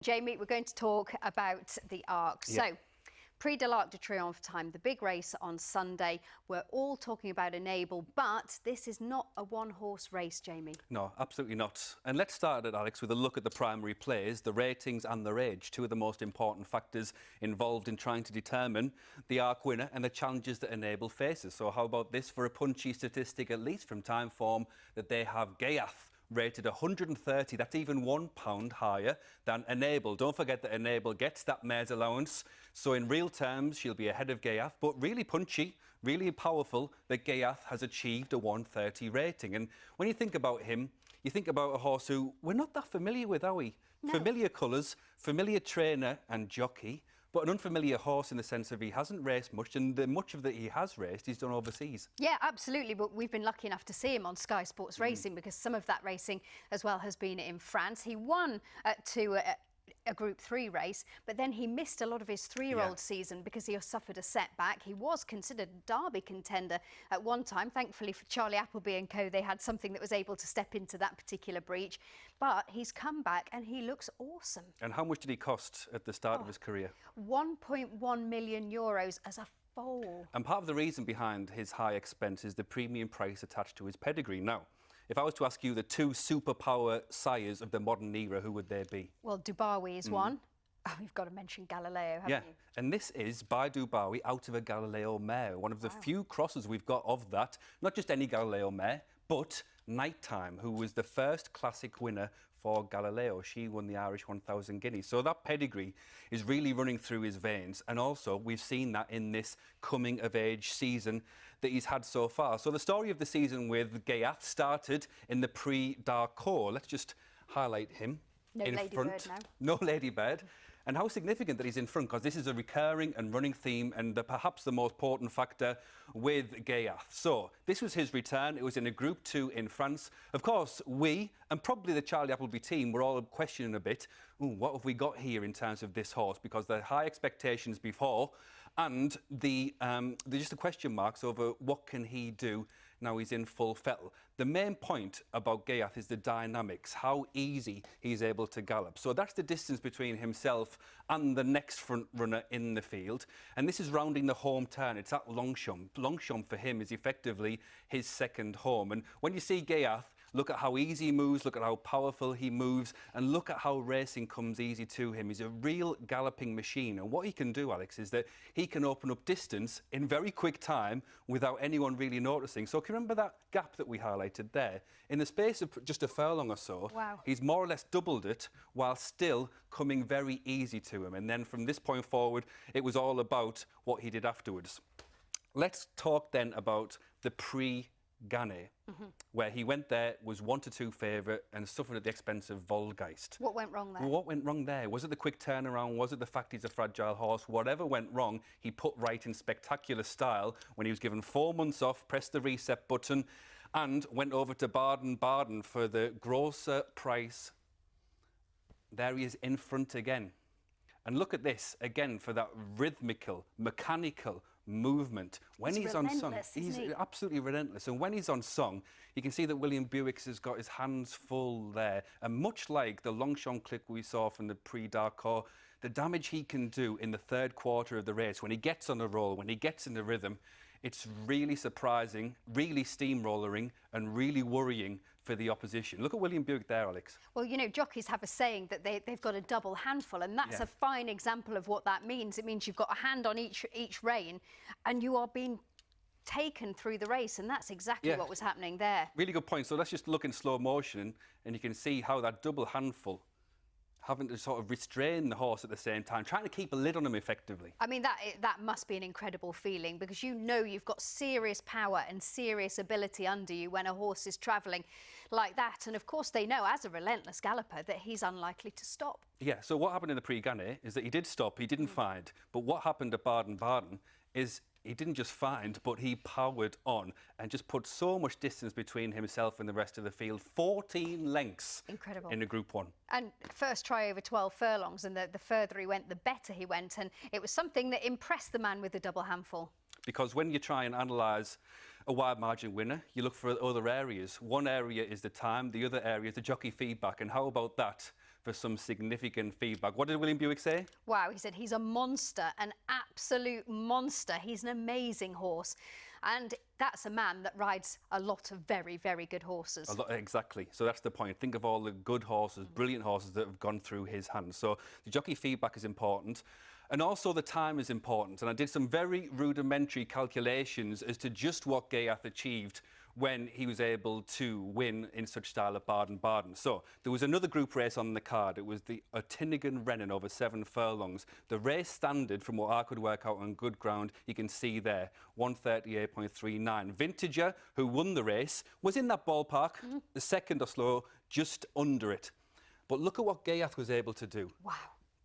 Jamie, we're going to talk about the Arc. Yeah. So, Prix de l'Arc de Triomphe time, the big race on Sunday. We're all talking about Enable, but this is not a one-horse race, Jamie. No, absolutely not. And let's start it, Alex, with a look at the primary players, the ratings and their age, two of the most important factors involved in trying to determine the Arc winner and the challenges that Enable faces. So how about this for a punchy statistic, at least from Timeform, that they have Ghaiyyath rated 130, that's even £1 higher than Enable. Don't forget that Enable gets that mare's allowance, so in real terms she'll be ahead of Ghaiyyath, but really punchy, really powerful that Ghaiyyath has achieved a 130 rating. And when you think about him, you think about a horse who we're not that familiar with, are we? No. Familiar colours, familiar trainer and jockey, but an unfamiliar horse in the sense of he hasn't raced much, and the much of that he has raced, he's done overseas. Yeah, absolutely, but we've been lucky enough to see him on Sky Sports Racing because some of that racing as well has been in France. He won a Group 3 race, but then he missed a lot of his three-year-old season because he suffered a setback. He was considered a Derby contender at one time. Thankfully for Charlie Appleby and co, they had something that was able to step into that particular breach. But he's come back and he looks awesome. And how much did he cost at the start of his career? €1.1 million as a foal. And part of the reason behind his high expense is the premium price attached to his pedigree. Now, if I was to ask you the two superpower sires of the modern era, who would they be? Well, Dubawi is one. Oh, you've got to mention Galileo, haven't you? And this is by Dubawi out of a Galileo mare, one of the few crosses we've got of that. Not just any Galileo mare, but Nighttime, who was the first classic winner for Galileo. She won the Irish 1,000 guineas. So that pedigree is really running through his veins. And also, we've seen that in this coming-of-age season that he's had so far. So the story of the season with Ghaiyyath started in the Prix d'Arcourt. Let's just highlight him in front. No Ladybird. And how significant that he's in front, because this is a recurring and running theme and perhaps the most important factor with Ghaiyyath. So this was his return. It was in a Group 2 in France. Of course, we, and probably the Charlie Appleby team, were all questioning a bit, what have we got here in terms of this horse? Because there are high expectations before, and there's just the question marks over what can he do now he's in full fettle. The main point about Ghaiyyath is the dynamics, how easy he's able to gallop. So that's the distance between himself and the next front runner in the field. And this is rounding the home turn. It's at Longines. Longines for him is effectively his second home. And when you see Ghaiyyath, look at how easy he moves, look at how powerful he moves, and look at how racing comes easy to him. He's a real galloping machine. And what he can do, Alex, is that he can open up distance in very quick time without anyone really noticing. So can you remember that gap that we highlighted there? In the space of just a furlong or so, he's more or less doubled it while still coming very easy to him. And then from this point forward, it was all about what he did afterwards. Let's talk then about the Prix Ghaiyyath, where he went there, was 1-2 favourite and suffered at the expense of Volgeist. What went wrong there? Well, what went wrong there? Was it the quick turnaround? Was it the fact he's a fragile horse? Whatever went wrong, he put right in spectacular style when he was given 4 months off, pressed the reset button and went over to Baden for the grosser price. There he is in front again. And look at this, again, for that rhythmical, mechanical movement. When he's on song, he's absolutely relentless. And when he's on song, you can see that William Buick's has got his hands full there. And much like the Longines clip we saw from the Prix d'Arcourt, the damage he can do in the third quarter of the race, when he gets on a roll, when he gets in the rhythm, it's really surprising, really steamrollering and really worrying for the opposition. Look at William Buick there, Alex. Well, you know, jockeys have a saying that they've got a double handful, and that's a fine example of what that means. It means you've got a hand on each rein and you are being taken through the race, and that's exactly what was happening there. Really good point. So let's just look in slow motion and you can see how that double handful, having to sort of restrain the horse at the same time, trying to keep a lid on him effectively. I mean, that must be an incredible feeling, because you know you've got serious power and serious ability under you when a horse is travelling like that. And of course they know, as a relentless galloper, that he's unlikely to stop. Yeah, so what happened in the Prix Ghaiyyath is that he did stop, he didn't find. But what happened at Baden is he didn't just find, but he powered on and just put so much distance between himself and the rest of the field. 14 lengths. Incredible. In a Group 1. And first try over 12 furlongs, and the further he went, the better he went. And it was something that impressed the man with the double handful. Because when you try and analyse a wide margin winner, you look for other areas. One area is the time, the other area is the jockey feedback. And how about that for some significant feedback. What did William Buick say? Wow, he said he's a monster, an absolute monster. He's an amazing horse. And that's a man that rides a lot of very, very good horses. Exactly. So that's the point. Think of all the good horses, brilliant horses that have gone through his hands. So the jockey feedback is important. And also the time is important. And I did some very rudimentary calculations as to just what Ghaiyyath achieved when he was able to win in such style at Baden. So there was another group race on the card. It was the Oettingen Rennen over 7 furlongs. The race standard, from what I could work out on good ground, you can see there, 138.39. Vintager, who won the race, was in that ballpark, the second or slow, just under it. But look at what Ghaiyyath was able to do. Wow.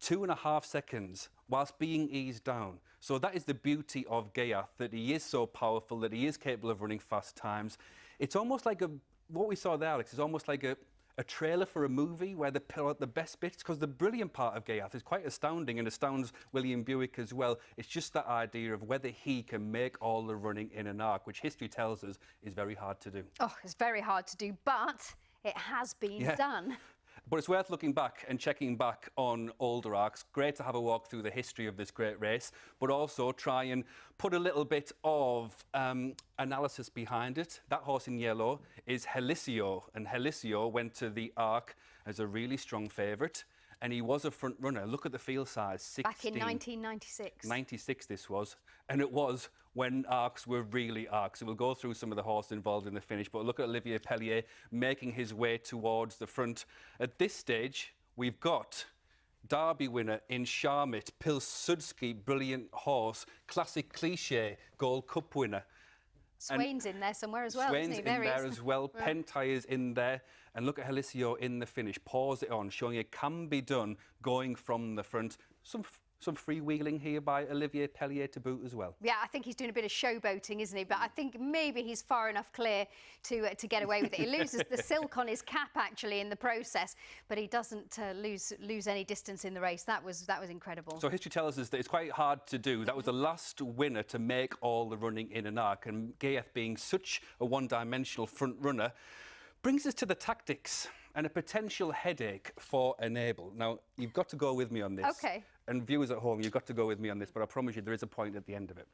2.5 seconds whilst being eased down. So that is the beauty of Ghaiyyath, that he is so powerful, that he is capable of running fast times. It's almost like what we saw there, Alex, is almost like a trailer for a movie where they pull out the best bits, because the brilliant part of Ghaiyyath is quite astounding and astounds William Buick as well. It's just that idea of whether he can make all the running in an arc, which history tells us is very hard to do. Oh, it's very hard to do, but it has been done. But it's worth looking back and checking back on older arcs. Great to have a walk through the history of this great race, but also try and put a little bit of analysis behind it. That horse in yellow is Helisio, and Helisio went to the arc as a really strong favourite, and he was a front runner. Look at the field size, 16. Back in 1996. 96 this was, and it was when arcs were really arcs. So we'll go through some of the horses involved in the finish, but look at Olivier Pellier making his way towards the front. At this stage, we've got Derby winner in Charmit, Pilsudski, brilliant horse, classic cliche, Gold Cup winner. Swain's in there somewhere as well, Swain's isn't he? in there as well. Pentire's in there. And look at Helisio in the finish. Pause it on, showing it can be done going from the front. Some freewheeling here by Olivier Pellier to boot as well. Yeah, I think he's doing a bit of showboating, isn't he? But I think maybe he's far enough clear to get away with it. He loses the silk on his cap, actually, in the process, but he doesn't lose any distance in the race. That was incredible. So history tells us that it's quite hard to do. That was the last winner to make all the running in an arc, and Ghaiyyath, being such a one-dimensional front runner, brings us to the tactics and a potential headache for Enable. Now, you've got to go with me on this. OK. And viewers at home, you've got to go with me on this, but I promise you there is a point at the end of it.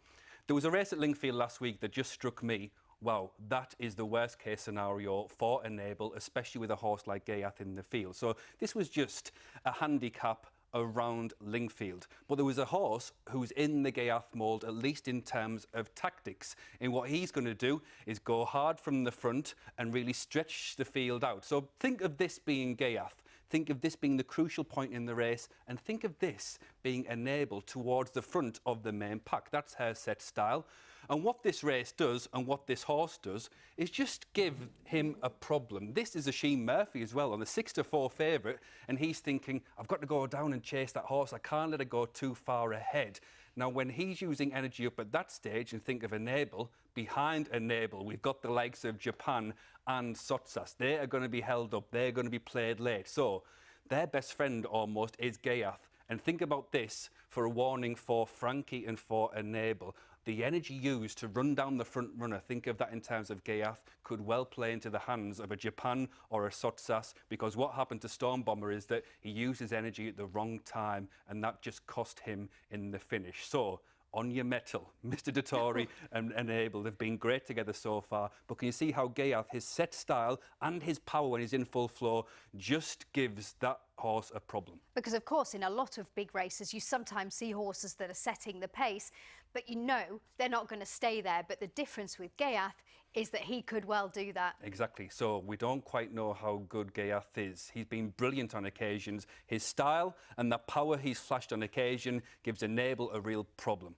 There was a race at Lingfield last week that just struck me. Wow, that is the worst case scenario for Enable, especially with a horse like Ghaiyyath in the field. So this was just a handicap around Lingfield. But there was a horse who's in the Ghaiyyath mould, at least in terms of tactics. And what he's going to do is go hard from the front and really stretch the field out. So think of this being Ghaiyyath. Think of this being the crucial point in the race, and think of this being Enable towards the front of the main pack. That's her set style. And what this race does, and what this horse does, is just give him a problem. This is Asheen Murphy as well, on the 6-4 favourite, and he's thinking, I've got to go down and chase that horse. I can't let it go too far ahead. Now, when he's using energy up at that stage, and think of Enable, behind Enable, we've got the likes of Japan and Sotsas. They are going to be held up. They're going to be played late. So their best friend almost is Ghaiyyath. And think about this for a warning for Frankie and for Enable. The energy used to run down the front runner, think of that in terms of Ghaiyyath, could well play into the hands of a Japan or a Sotsas, because what happened to Stormbomber is that he used his energy at the wrong time, and that just cost him in the finish. So, on your metal, Mr. Dettori and Enable have been great together so far, but can you see how Ghaiyyath, his set style and his power when he's in full flow, just gives that horse a problem? Because, of course, in a lot of big races, you sometimes see horses that are setting the pace, but you know they're not going to stay there. But the difference with Ghaiyyath is that he could well do that. Exactly. So we don't quite know how good Ghaiyyath is. He's been brilliant on occasions. His style and the power he's flashed on occasion gives Enable a real problem.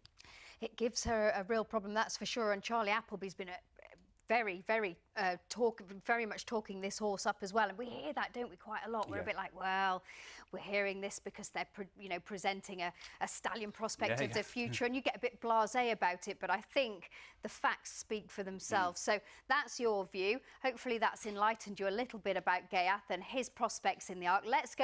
It gives her a real problem, that's for sure. And Charlie Appleby's been very much talking this horse up as well, and we hear that, don't we, quite a lot. We're a bit like, well, we're hearing this because they're presenting a stallion prospect of the future, and you get a bit blasé about it, but I think the facts speak for themselves. So that's your view. Hopefully that's enlightened you a little bit about Ghaiyyath and his prospects in the arc. Let's go